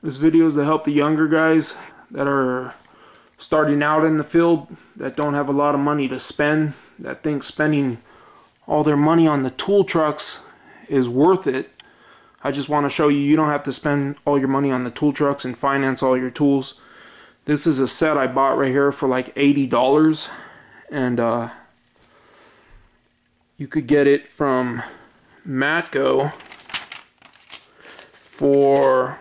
This video is to help the younger guys that are starting out in the field, that don't have a lot of money to spend, that think spending all their money on the tool trucks is worth it. I just want to show you, you don't have to spend all your money on the tool trucks and finance all your tools. This is a set I bought right here for like $80, and you could get it from Matco for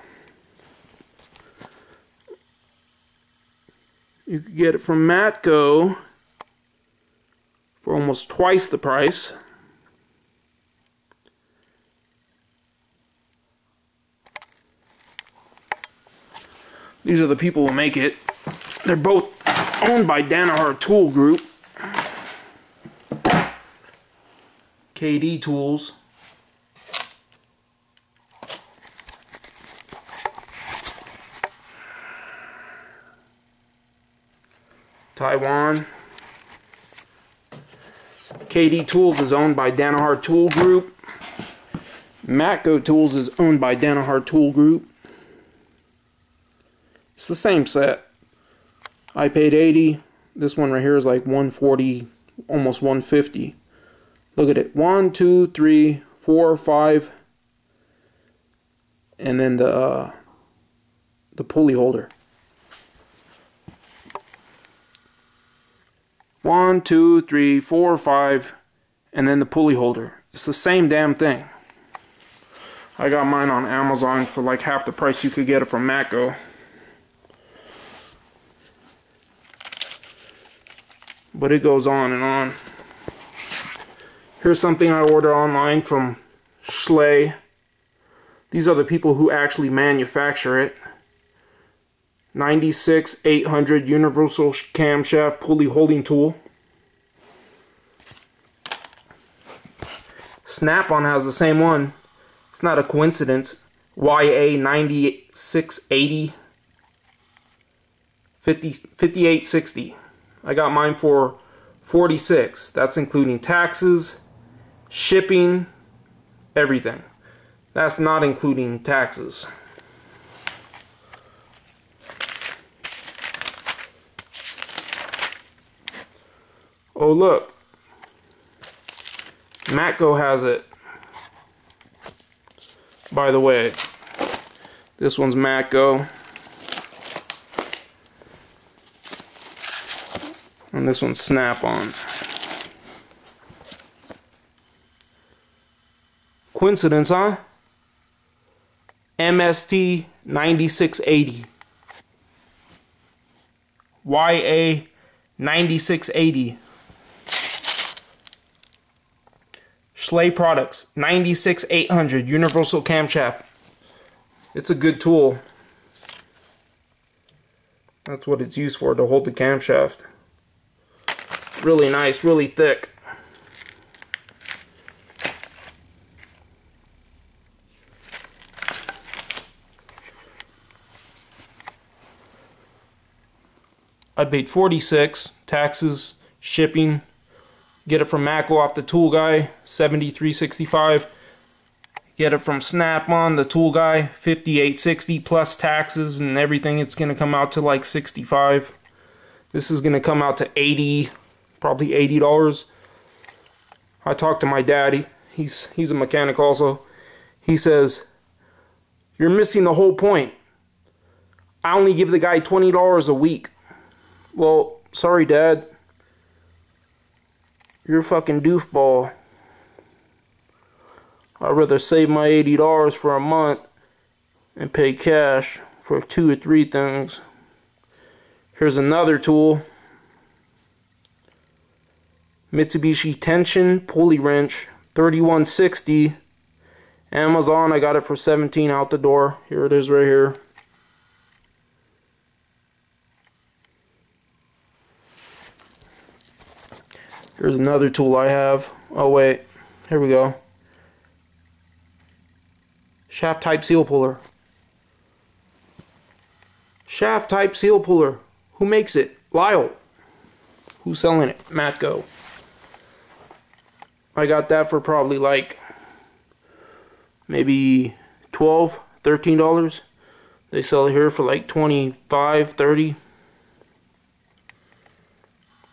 almost twice the price. These are the people who make it. They're both owned by Danaher Tool Group. KD Tools. Taiwan. KD Tools is owned by Danaher Tool Group. Matco Tools is owned by Danaher Tool Group. It's the same set. I paid $80. This one right here is like $140, almost $150. Look at it. 1, 2, 3, 4, 5, and then the pulley holder. 1, 2, 3, 4, 5, and then the pulley holder. It's the same damn thing. I got mine on Amazon for like half the price you could get it from Matco. But it goes on and on. Here's something I ordered online from Schley. These are the people who actually manufacture it. 96-800 universal camshaft pulley holding tool. SnapOn has the same one. It's not a coincidence. YA 9680 5860. I got mine for $46. That's including taxes, shipping, everything. That's not including taxes. Oh look, Matco has it. By the way, this one's Matco. And this one's SnapOn. Coincidence, huh? MST 9680. YA 9680. Schley Products 96-800 universal camshaft. It's a good tool. That's what it's used for, to hold the camshaft. Really nice, really thick. I paid $46, taxes, shipping. Get it from Matco off the tool guy, $73.65. Get it from SnapOn, the tool guy, $58.60 plus taxes and everything. It's gonna come out to like $65. This is gonna come out to $80, probably $80. I talked to my daddy. He's a mechanic also. He says, "You're missing the whole point. I only give the guy $20 a week." Well, sorry, Dad. You're a fucking doofball. I'd rather save my $80 for a month and pay cash for 2 or 3 things. Here's another tool. Mitsubishi Tension pulley wrench, $31.60. Amazon, I got it for $17 out the door. Here it is right here. Here's another tool I have. Oh wait, here we go. Shaft type seal puller. Shaft type seal puller. Who makes it? Lyle. Who's selling it? Matco. I got that for probably like maybe $12, $13. They sell it here for like 25, 30.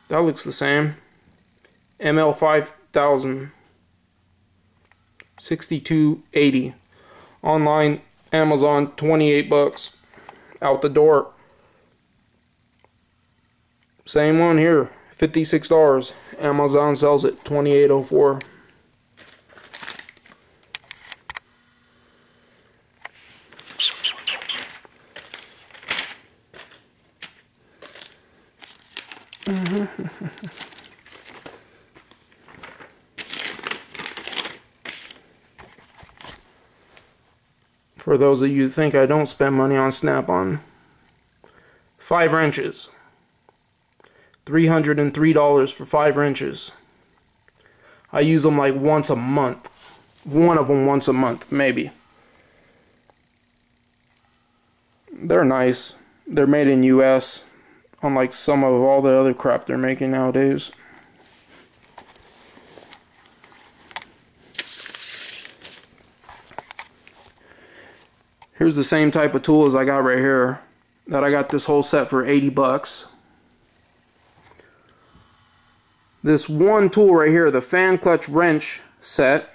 That looks the same. ML 5000. 62.80. Online, Amazon, 28 bucks. Out the door. Same one here, $56. Amazon sells it, $28.04. For those of you who think I don't spend money on SnapOn, 5 wrenches. $303 for 5 wrenches. I use them like once a month. One of them once a month, maybe. They're nice. They're made in US, unlike some of all the other crap they're making nowadays. Here's the same type of tool as I got right here. That I got this whole set for 80 bucks. This one tool right here, the fan clutch wrench set.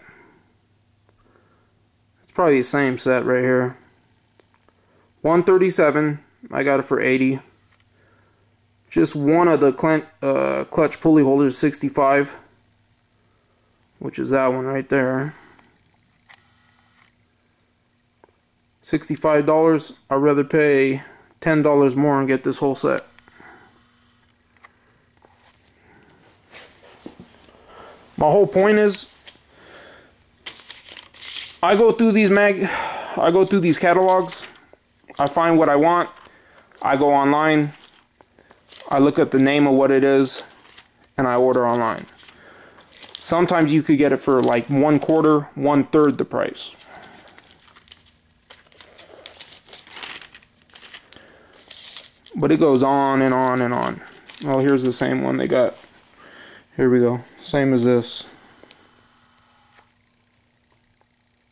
It's probably the same set right here. $137. I got it for 80. Just one of the clutch pulley holders, 65. Which is that one right there. $65. I'd rather pay $10 more and get this whole set. My whole point is, I go through these catalogs, I find what I want, I go online, I look at the name of what it is, and I order online. Sometimes you could get it for like 1/4, 1/3 the price. But it goes on and on and on. Oh, here's the same one they got. Here we go. Same as this.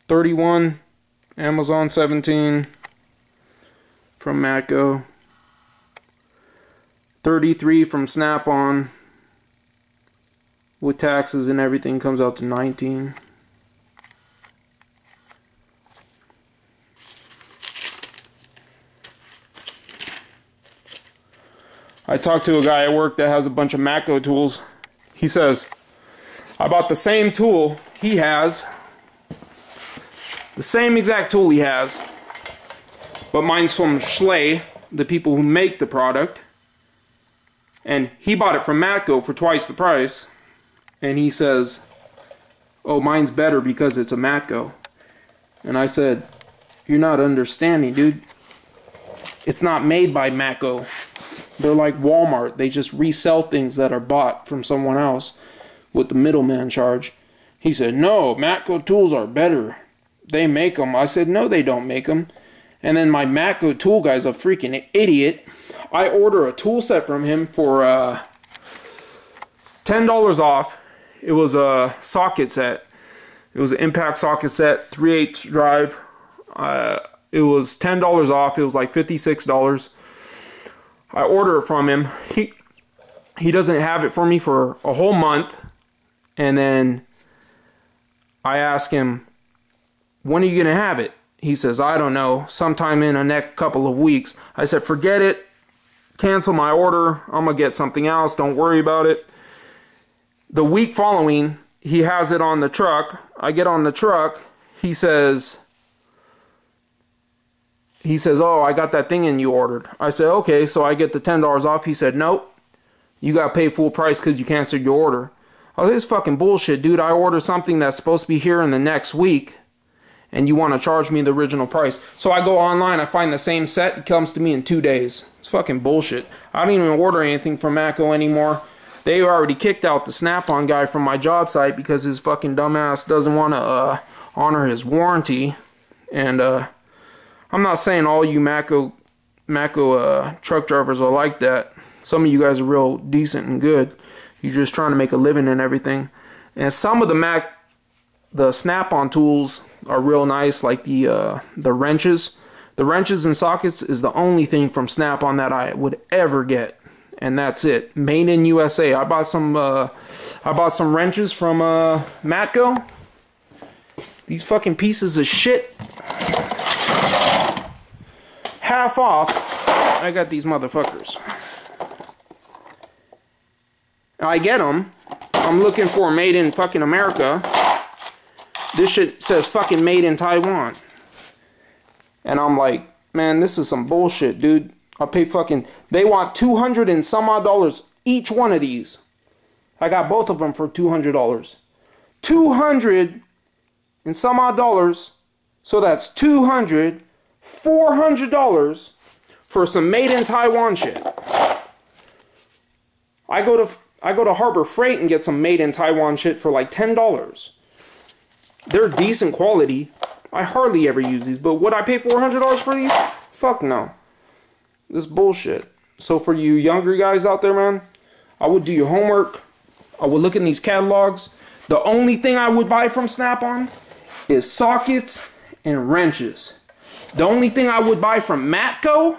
31, Amazon 17 from Matco. 33 from SnapOn. With taxes and everything comes out to 19. I talked to a guy at work that has a bunch of Matco tools. He says, I bought the same tool he has. The same exact tool he has. But mine's from Schley, the people who make the product. And he bought it from Matco for twice the price. And he says, oh, mine's better because it's a Matco. And I said, you're not understanding, dude. It's not made by Matco. They're like Walmart. They just resell things that are bought from someone else with the middleman charge. He said, no, Matco tools are better. They make them. I said, no, they don't make them. And then my Matco tool guy's a freaking idiot. I order a tool set from him for $10 off. It was a socket set. It was an impact socket set, 3/8 drive. It was $10 off. It was like $56. I order it from him. He doesn't have it for me for a whole month. And then I ask him, when are you going to have it? He says, I don't know, sometime in the next couple of weeks. I said, forget it. Cancel my order. I'm going to get something else. Don't worry about it. The week following, he has it on the truck. I get on the truck. He says, oh, I got that thing in you ordered. I said, okay, so I get the $10 off. He said, nope, you got to pay full price because you canceled your order. I was like, this fucking bullshit, dude. I ordered something that's supposed to be here in the next week, and you want to charge me the original price. So I go online, I find the same set. It comes to me in 2 days. It's fucking bullshit. I don't even order anything from Matco anymore. They already kicked out the SnapOn guy from my job site because his fucking dumbass doesn't want to honor his warranty. And I'm not saying all you Matco truck drivers are like that. Some of you guys are real decent and good. You're just trying to make a living and everything. And some of the SnapOn tools are real nice, like the wrenches. The wrenches and sockets is the only thing from SnapOn that I would ever get, and that's it. Made in USA. I bought some wrenches from Matco. These fucking pieces of shit, half off. I got these motherfuckers. I get them. I'm looking for made in fucking America. This shit says fucking made in Taiwan. And I'm like, man, this is some bullshit, dude. I'll pay fucking... They want $200 and some odd dollars each one of these. I got both of them for $200. 200 and some odd dollars. So that's $400 for some made in Taiwan shit. I go to Harbor Freight and get some made in Taiwan shit for like $10. They're decent quality. I hardly ever use these, but would I pay $400 for these? Fuck no. This bullshit. So for you younger guys out there, man, I would do your homework. I would look in these catalogs. The only thing I would buy from SnapOn is sockets and wrenches. The only thing I would buy from Matco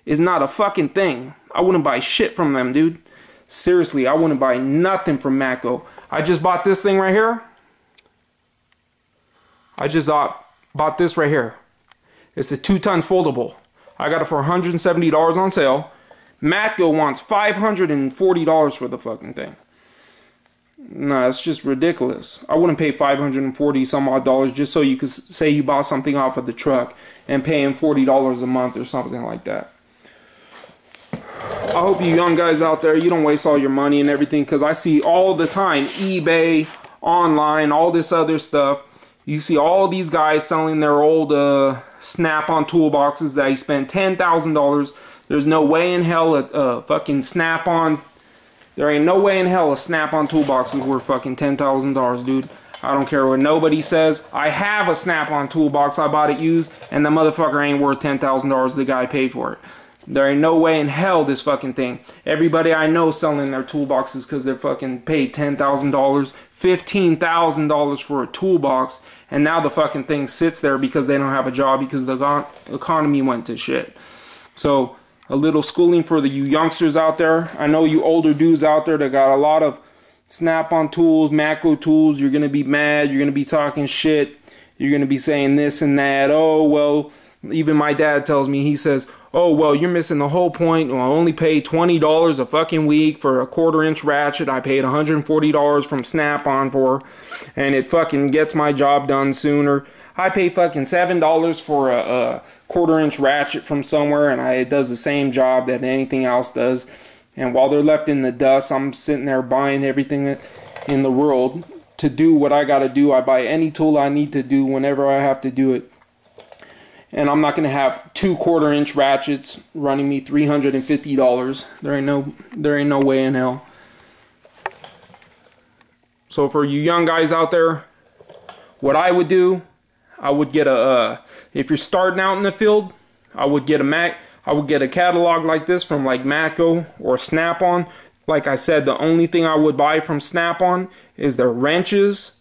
is not a fucking thing. I wouldn't buy shit from them, dude. Seriously, I wouldn't buy nothing from Matco. I just bought this thing right here. I just bought this right here. It's a 2-ton foldable. I got it for $170 on sale. Matco wants $540 for the fucking thing. Nah, it's just ridiculous. I wouldn't pay $540 some odd dollars just so you could say you bought something off of the truck and pay him $40 a month or something like that. I hope you young guys out there, you don't waste all your money and everything, because I see all the time eBay, online, all this other stuff. You see all these guys selling their old SnapOn toolboxes that he spent $10,000. There's no way in hell a fucking SnapOn. There ain't no way in hell a SnapOn toolbox is worth fucking $10,000, dude. I don't care what nobody says. I have a SnapOn toolbox. I bought it used, and the motherfucker ain't worth $10,000. The guy paid for it. There ain't no way in hell this fucking thing. Everybody I know selling their toolboxes because they're fucking paid $10,000, $15,000 for a toolbox, and now the fucking thing sits there because they don't have a job because the economy went to shit. So a little schooling for you youngsters out there. I know you older dudes out there that got a lot of SnapOn tools, Matco tools. You're gonna be mad. You're gonna be talking shit. You're gonna be saying this and that. Oh well, even my dad tells me, he says, oh well, you're missing the whole point. Well, I only paid $20 a fucking week for a 1/4-inch ratchet. I paid $140 from SnapOn for, and it fucking gets my job done sooner. I pay fucking $7 for a 1/4-inch ratchet from somewhere, and it does the same job that anything else does. And while they're left in the dust, I'm sitting there buying everything in the world to do what I gotta do. I buy any tool I need to do whenever I have to do it. And I'm not gonna have 2 1/4-inch ratchets running me $350. There ain't no way in hell. So for you young guys out there, what I would do, I would get if you're starting out in the field, I would get a catalog like this from like Matco or SnapOn. Like I said, the only thing I would buy from SnapOn is their wrenches,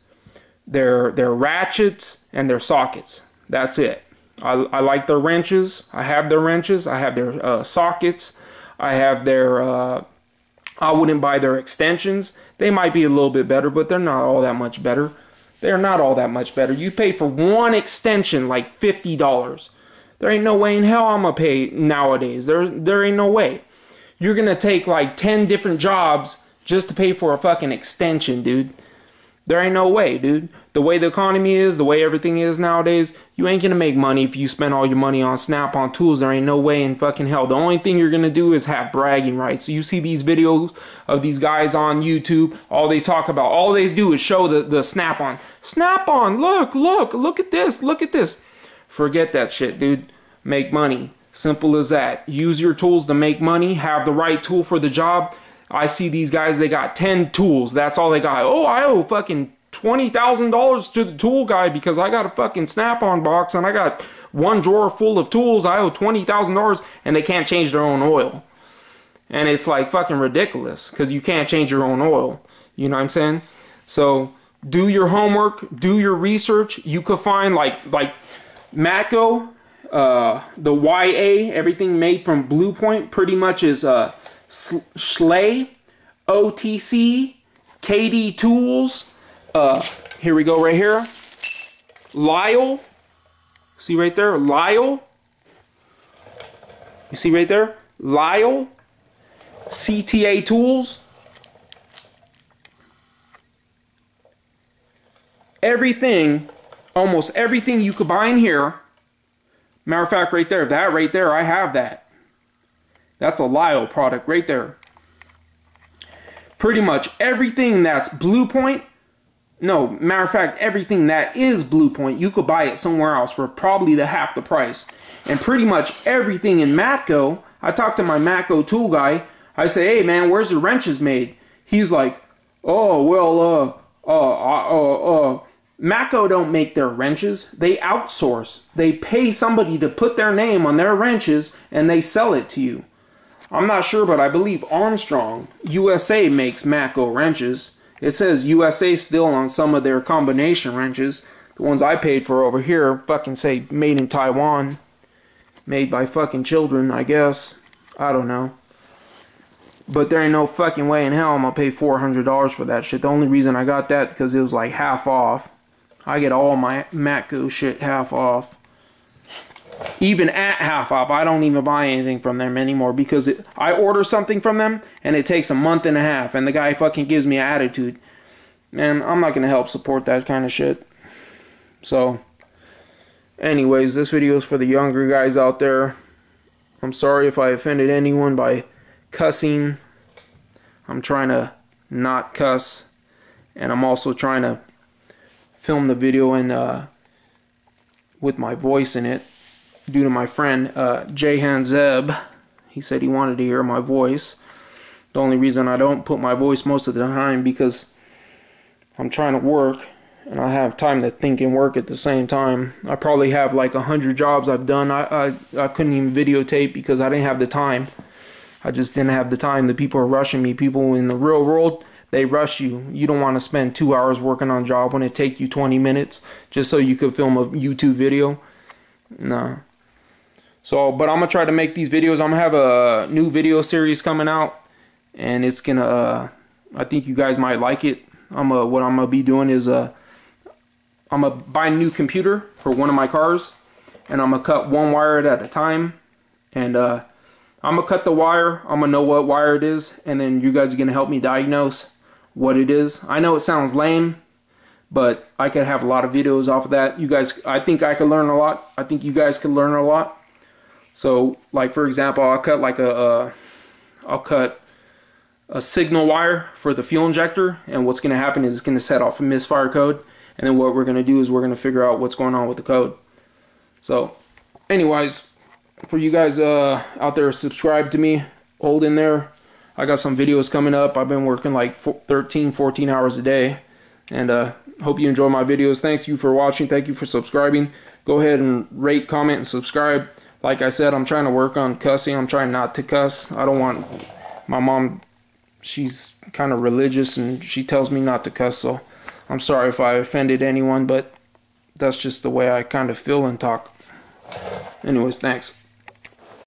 their ratchets, and their sockets. That's it. I like their wrenches. I have their wrenches. I have their sockets. I have their... I wouldn't buy their extensions. They might be a little bit better, but they're not all that much better. They're not all that much better. You pay for one extension like $50. There ain't no way in hell I'm gonna pay nowadays. There ain't no way. You're gonna take like 10 different jobs just to pay for a fucking extension, dude. There ain't no way, dude. The way the economy is, the way everything is nowadays, you ain't gonna make money if you spend all your money on SnapOn tools. There ain't no way in fucking hell. The only thing you're gonna do is have bragging rights. So you see these videos of these guys on YouTube, all they talk about, all they do is show the SnapOn. SnapOn, look at this, look at this. Forget that shit, dude. Make money. Simple as that. Use your tools to make money. Have the right tool for the job. I see these guys, they got 10 tools. That's all they got. Oh, I owe fucking $20,000 to the tool guy because I got a fucking SnapOn box and I got one drawer full of tools. I owe $20,000 and they can't change their own oil. And it's like fucking ridiculous because you can't change your own oil. You know what I'm saying? So do your homework, do your research. You could find like Matco the YA, everything made from Blue Point, pretty much is Schley, OTC, KD Tools. Here we go right here. Lyle. See right there? Lyle. You see right there? Lyle. CTA Tools. Everything, almost everything you could buy in here. Matter of fact, right there, that right there, I have that. That's a Lyle product right there. Pretty much everything that's Blue Point, no, matter of fact, everything that is Blue Point, you could buy it somewhere else for probably half the price. And pretty much everything in Matco, I talked to my Matco tool guy. I say, hey man, where's the wrenches made? He's like, oh, well, Matco don't make their wrenches. They outsource. They pay somebody to put their name on their wrenches and they sell it to you. I'm not sure, but I believe Armstrong USA makes Matco wrenches. It says USA still on some of their combination wrenches. The ones I paid for over here fucking say made in Taiwan. Made by fucking children, I guess. I don't know. But there ain't no fucking way in hell I'm gonna pay $400 for that shit. The only reason I got that because it was like half off. I get all my Matco shit half off. Even at half off, I don't even buy anything from them anymore because I order something from them and it takes a month and a half and the guy fucking gives me an attitude. Man, I'm not gonna help support that kind of shit. So, anyways, this video is for the younger guys out there. I'm sorry if I offended anyone by cussing. I'm trying to not cuss, and I'm also trying to film the video and with my voice in it due to my friend Jahan Zeb. He said he wanted to hear my voice. The only reason I don't put my voice most of the time because I'm trying to work and I have time to think and work at the same time. I probably have like 100 jobs I've done. I couldn't even videotape because I didn't have the time. I just didn't have the time. The people are rushing me. People in the real world, they rush you. You don't want to spend 2 hours working on a job when it takes you 20 minutes just so you could film a YouTube video. No. So, but I'm going to try to make these videos. I'm going to have a new video series coming out. And it's going to, I think you guys might like it. What I'm going to be doing is, I'm going to buy a new computer for one of my cars. And I'm going to cut one wire at a time. And, I'm going to cut the wire. I'm going to know what wire it is. And then you guys are going to help me diagnose what it is. I know it sounds lame, but I could have a lot of videos off of that. You guys, I think I could learn a lot. I think you guys could learn a lot. So, like for example, I'll cut like I'll cut a signal wire for the fuel injector. And what's going to happen is it's going to set off a misfire code. And then what we're going to do is we're going to figure out what's going on with the code. So, anyways, for you guys out there, subscribe to me, hold in there. I got some videos coming up. I've been working like 13, 14 hours a day, and hope you enjoy my videos. Thank you for watching. Thank you for subscribing. Go ahead and rate, comment, and subscribe. Like I said, I'm trying to work on cussing. I'm trying not to cuss. I don't want my mom, she's kind of religious and she tells me not to cuss, so I'm sorry if I offended anyone, but that's just the way I kind of feel and talk. Anyways, thanks.